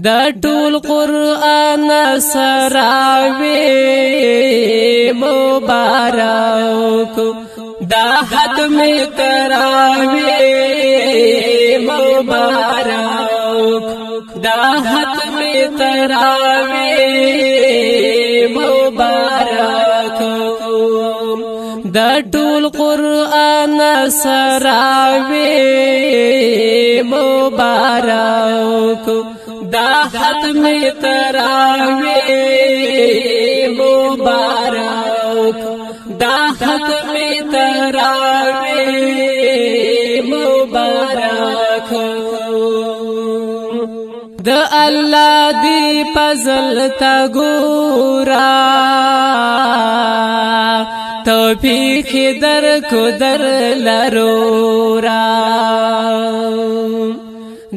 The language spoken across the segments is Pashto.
دا ټول قرآن سراوي مبارک دا ختم تراوي مبارک دا ختم تراوي مبارک دا ټول قرآن سراوي مبارک دا ختم تراوي مبارک دا ختم تراوي مبارک دا الله دی فضل تا ګورا توفیق در کو در لرورا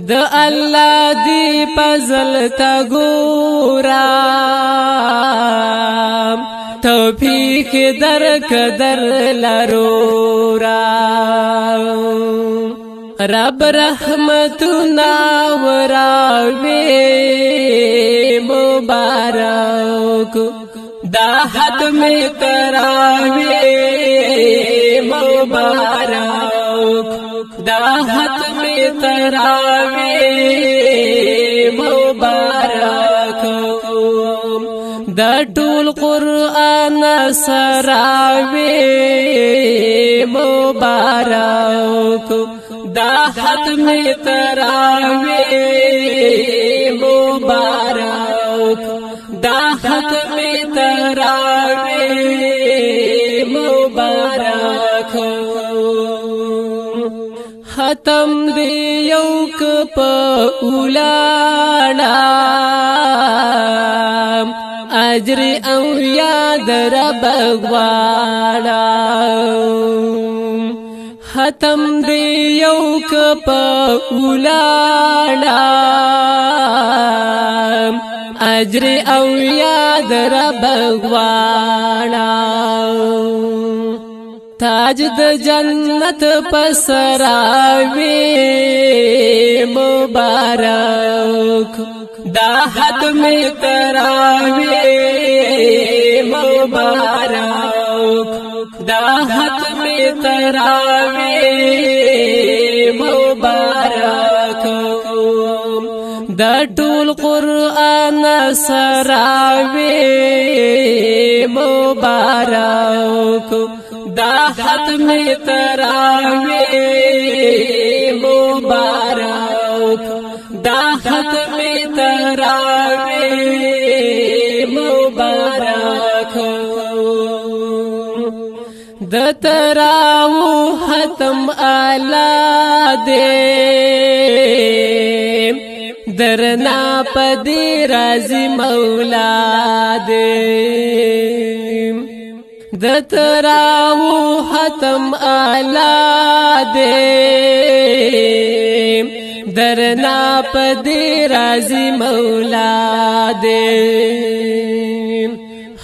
دا الله دی فضل تا ګورا توفیق در کو در لرورا رب رحمتنا وراوي مبارک دا ختم تراوي مبارک دا ختم تراوي مبارک دا ټول قرآن سراوي مبارک دا ختم تراوي مبارک دا ختم تراوي مبارک ختم دی یو کپ اولانا اجر او یاد رب غواړه ختم دی یو کپ اولانا اجر او یاد رب غواړه تاج د جنت پسراوي مبارک دا ختم تراوي مبارک دا ختم تراوي مبارک دا ټول قرآن سراوي مبارک دا ختم تراوي مبارک دا ختم تراوي مبارک د تراو ختم اعلی دے درنا پدی رازی مولا دے د تراو ختم اعلی دے درنا پدی رازی مولا دے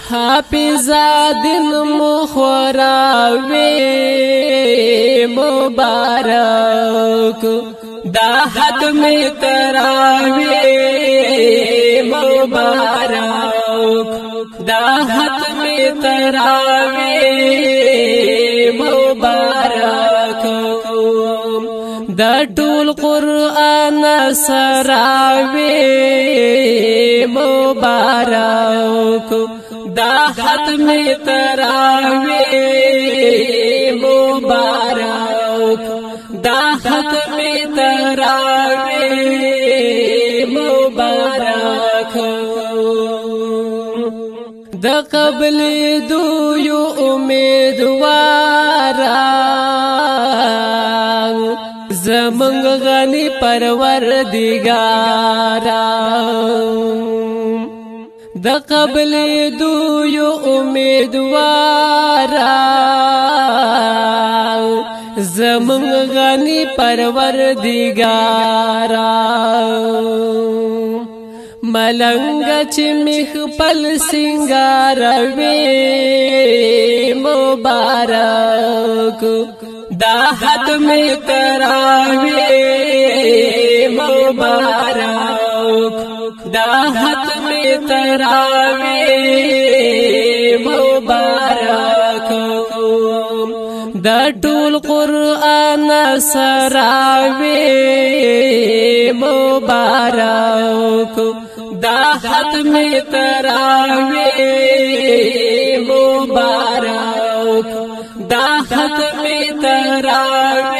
حافظ دن مخوراوي مبارک دا ختم تراوي مبارک دا ختم تراوي مبارک دا ټول قرآن سراوي مبارک دا ختم تراوي مبارک دا ختم تراوي مبارک د قبل دویو امیدوارا زمنگ غنی پروردگارا د قبل دویو امیدوارا زمنگ غنی پروردگارا ملنگ چی مخپل سنگاروی مبارک دا ختم تراوی مبارک दाहत में तरावे मुबारक दा टूल कुरान सरावे मुबारक दाहत में तरावे मुबारक दाहत में तरावे